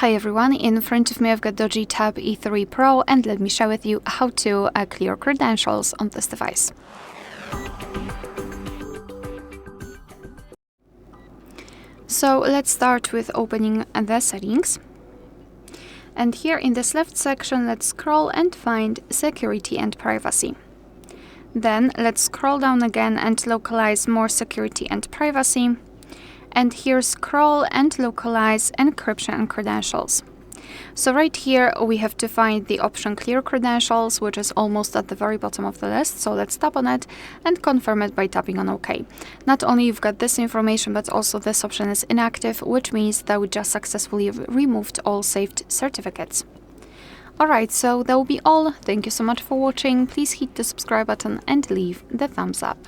Hi everyone, in front of me I've got DOOGEE Tab E3 Pro, and let me share with you how to clear credentials on this device. So let's start with opening the settings. And here in this left section, let's scroll and find security and privacy. Then let's scroll down again and localize more security and privacy. And here scroll and localize encryption and credentials. So right here we have to find the option clear credentials, which is almost at the very bottom of the list. So let's tap on it and confirm it by tapping on OK. Not only you've got this information, but also this option is inactive, which means that we just successfully removed all saved certificates. Alright, so that will be all. Thank you so much for watching. Please hit the subscribe button and leave the thumbs up.